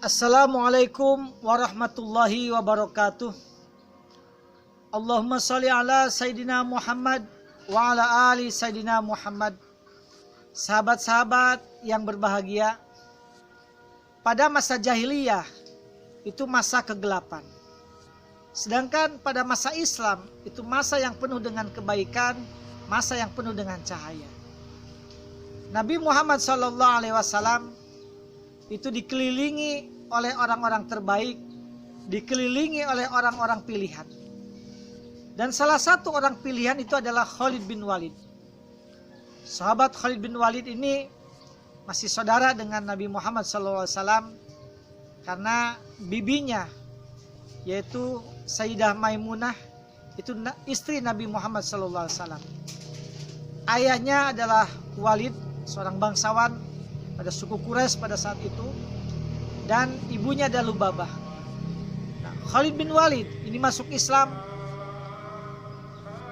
Assalamualaikum warahmatullahi wabarakatuh. Allahumma sholli ala Sayyidina Muhammad wa ala ali Sayyidina Muhammad. Sahabat-sahabat yang berbahagia, pada masa jahiliyah itu masa kegelapan. Sedangkan pada masa Islam itu masa yang penuh dengan kebaikan, masa yang penuh dengan cahaya. Nabi Muhammad SAW itu dikelilingi oleh orang-orang terbaik, dikelilingi oleh orang-orang pilihan. Dan salah satu orang pilihan itu adalah Khalid bin Walid. Sahabat Khalid bin Walid ini masih saudara dengan Nabi Muhammad SAW karena bibinya yaitu Sayyidah Maimunah itu istri Nabi Muhammad SAW. Ayahnya adalah Walid, seorang bangsawan pada suku Quraisy pada saat itu, dan ibunya adalah Lubabah. Nah, Khalid bin Walid ini masuk Islam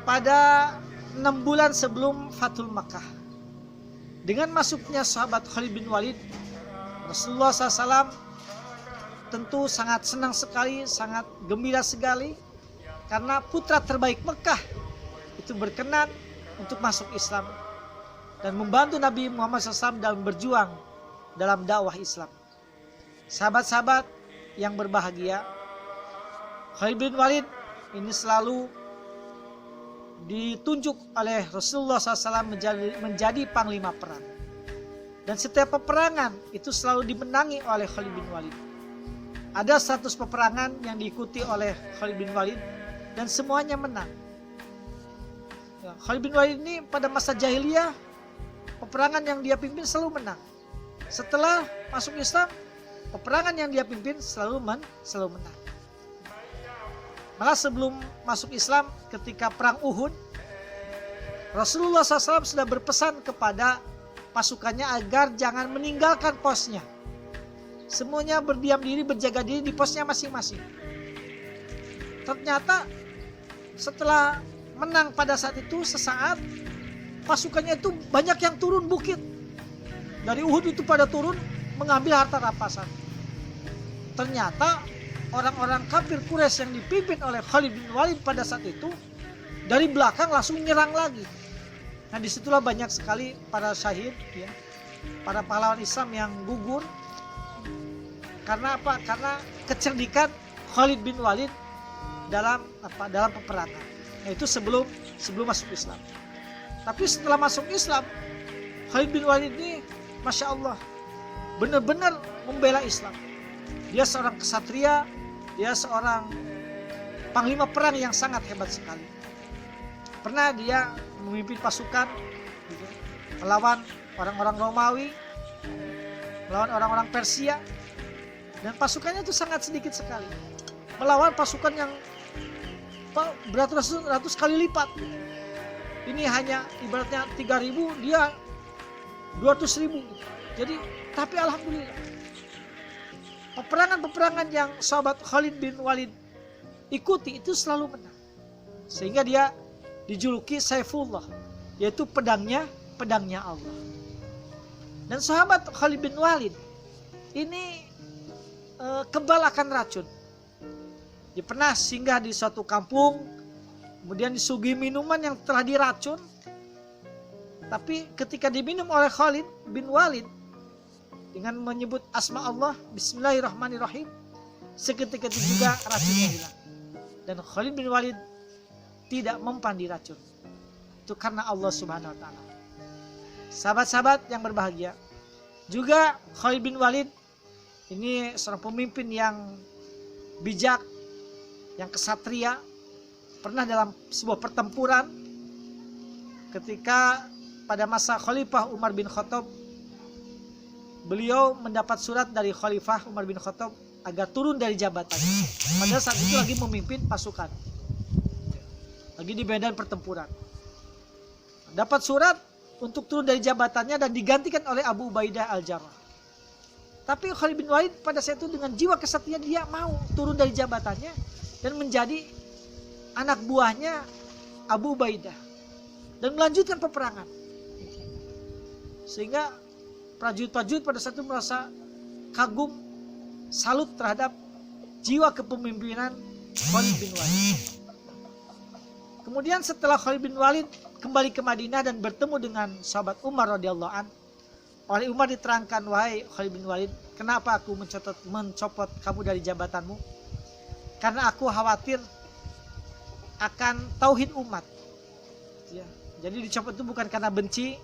pada 6 bulan sebelum Fathul Makkah. Dengan masuknya sahabat Khalid bin Walid, Rasulullah SAW tentu sangat senang sekali, sangat gembira sekali, karena putra terbaik Mekah itu berkenan untuk masuk Islam dan membantu Nabi Muhammad SAW dalam berjuang dalam dakwah Islam. Sahabat-sahabat yang berbahagia, Khalid bin Walid ini selalu ditunjuk oleh Rasulullah SAW menjadi panglima perang. Dan setiap peperangan itu selalu dimenangi oleh Khalid bin Walid. Ada 100 peperangan yang diikuti oleh Khalid bin Walid dan semuanya menang. Ya, Khalid bin Walid ini pada masa jahiliyah peperangan yang dia pimpin selalu menang. Setelah masuk Islam, peperangan yang dia pimpin selalu menang. Malah sebelum masuk Islam, ketika perang Uhud, Rasulullah SAW sudah berpesan kepada pasukannya agar jangan meninggalkan posnya. Semuanya berdiam diri, berjaga diri di posnya masing-masing. Ternyata setelah menang pada saat itu, sesaat pasukannya itu banyak yang turun bukit. Dari Uhud itu pada turun mengambil harta rampasan. Ternyata orang-orang kafir Quraisy yang dipimpin oleh Khalid bin Walid pada saat itu dari belakang langsung nyerang lagi. Nah, disitulah banyak sekali para syahid, ya, para pahlawan Islam yang gugur. Karena apa? Karena kecerdikan Khalid bin Walid dalam peperangan. Nah, itu sebelum masuk Islam. Tapi setelah masuk Islam, Khalid bin Walid ini Masya Allah benar-benar membela Islam. Dia seorang kesatria, dia seorang panglima perang yang sangat hebat sekali. Pernah dia memimpin pasukan melawan orang-orang Romawi, melawan orang-orang Persia, dan pasukannya itu sangat sedikit sekali, melawan pasukan yang beratus-ratus kali lipat. Ini hanya ibaratnya 3.000, dia 200.000. Jadi, tapi alhamdulillah peperangan-peperangan yang sahabat Khalid bin Walid ikuti itu selalu menang. Sehingga dia dijuluki Saifullah, yaitu pedangnya Allah. Dan sahabat Khalid bin Walid ini kebal akan racun. Dia pernah singgah di suatu kampung, kemudian disuguhi minuman yang telah diracun. Tapi ketika diminum oleh Khalid bin Walid dengan menyebut asma Allah, Bismillahirrahmanirrahim, seketika itu juga racunnya hilang. Dan Khalid bin Walid tidak mempan diracun. Itu karena Allah Subhanahu wa Ta'ala. Sahabat-sahabat yang berbahagia, juga Khalid bin Walid ini seorang pemimpin yang bijak, yang kesatria. Pernah dalam sebuah pertempuran ketika pada masa Khalifah Umar bin Khattab, beliau mendapat surat dari Khalifah Umar bin Khattab agar turun dari jabatannya. Pada saat itu lagi memimpin pasukan, lagi di medan pertempuran. Dapat surat untuk turun dari jabatannya dan digantikan oleh Abu Ubaidah al-Jarrah. Tapi Khalid bin Walid pada saat itu dengan jiwa kesatria dia mau turun dari jabatannya dan menjadi anak buahnya Abu Ubaidah dan melanjutkan peperangan. Sehingga prajurit-prajurit pada saat itu merasa kagum salut terhadap jiwa kepemimpinan Khalid bin Walid. Kemudian setelah Khalid bin Walid kembali ke Madinah dan bertemu dengan sahabat Umar radhiyallahu an, oleh Umar diterangkan, wahai Khalid bin Walid, kenapa aku mencopot kamu dari jabatanmu? Karena aku khawatir akan tauhid umat. Ya, jadi dicopot itu bukan karena benci,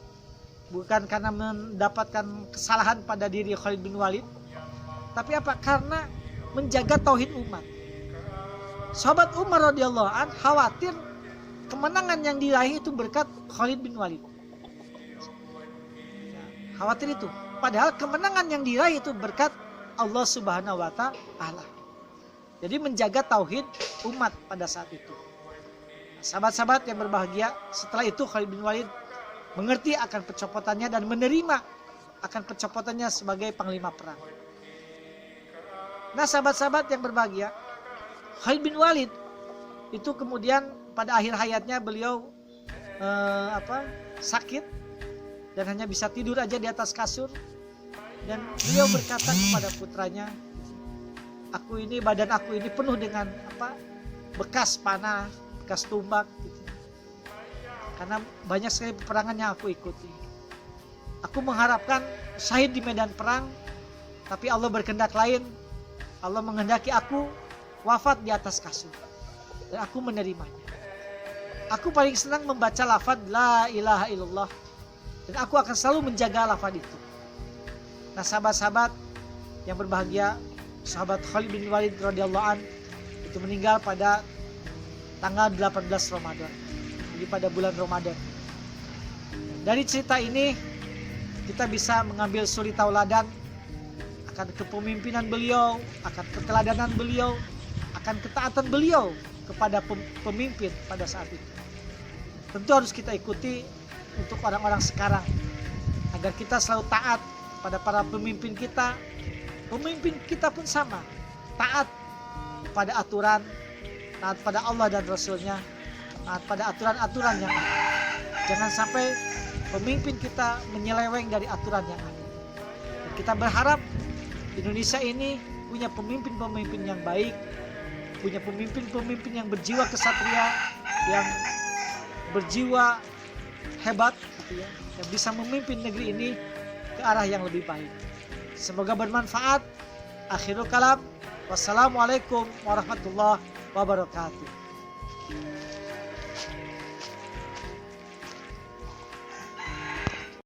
bukan karena mendapatkan kesalahan pada diri Khalid bin Walid, tapi apa? Karena menjaga tauhid umat. Sahabat Umar radhiyallahu an khawatir kemenangan yang diraih itu berkat Khalid bin Walid. Khawatir itu. Padahal kemenangan yang diraih itu berkat Allah Subhanahu wa taala. Jadi menjaga tauhid umat pada saat itu. Sahabat-sahabat yang berbahagia, setelah itu Khalid bin Walid mengerti akan pencopotannya dan menerima akan pencopotannya sebagai panglima perang. Nah, sahabat-sahabat yang berbahagia, Khalid bin Walid itu kemudian pada akhir hayatnya beliau sakit dan hanya bisa tidur aja di atas kasur, dan beliau berkata kepada putranya, badan aku ini penuh dengan bekas panah, bekas tumbak gitu. Karena banyak sekali peperangan yang aku ikuti. Aku mengharapkan syahid di medan perang, tapi Allah berkehendak lain. Allah menghendaki aku wafat di atas kasur, dan aku menerimanya. Aku paling senang membaca lafaz la ilaha illallah, dan aku akan selalu menjaga lafaz itu. Nah, sahabat-sahabat yang berbahagia, sahabat Khalid bin Walid radhiyallahu an itu meninggal pada tanggal 18 Ramadan. Jadi pada bulan Ramadan. Dari cerita ini kita bisa mengambil suri tauladan akan kepemimpinan beliau, akan keteladanan beliau, akan ketaatan beliau kepada pemimpin pada saat itu. Tentu harus kita ikuti untuk orang-orang sekarang, agar kita selalu taat pada para pemimpin kita. Pemimpin kita pun sama, taat pada aturan, taat pada Allah dan Rasulnya, taat pada aturan-aturan yang ada. Jangan sampai pemimpin kita menyeleweng dari aturan yang ada. Dan kita berharap Indonesia ini punya pemimpin-pemimpin yang baik, punya pemimpin-pemimpin yang berjiwa kesatria, yang berjiwa hebat gitu ya, yang bisa memimpin negeri ini ke arah yang lebih baik. Semoga bermanfaat. Akhirul kalam. Wassalamualaikum warahmatullahi wabarakatuh.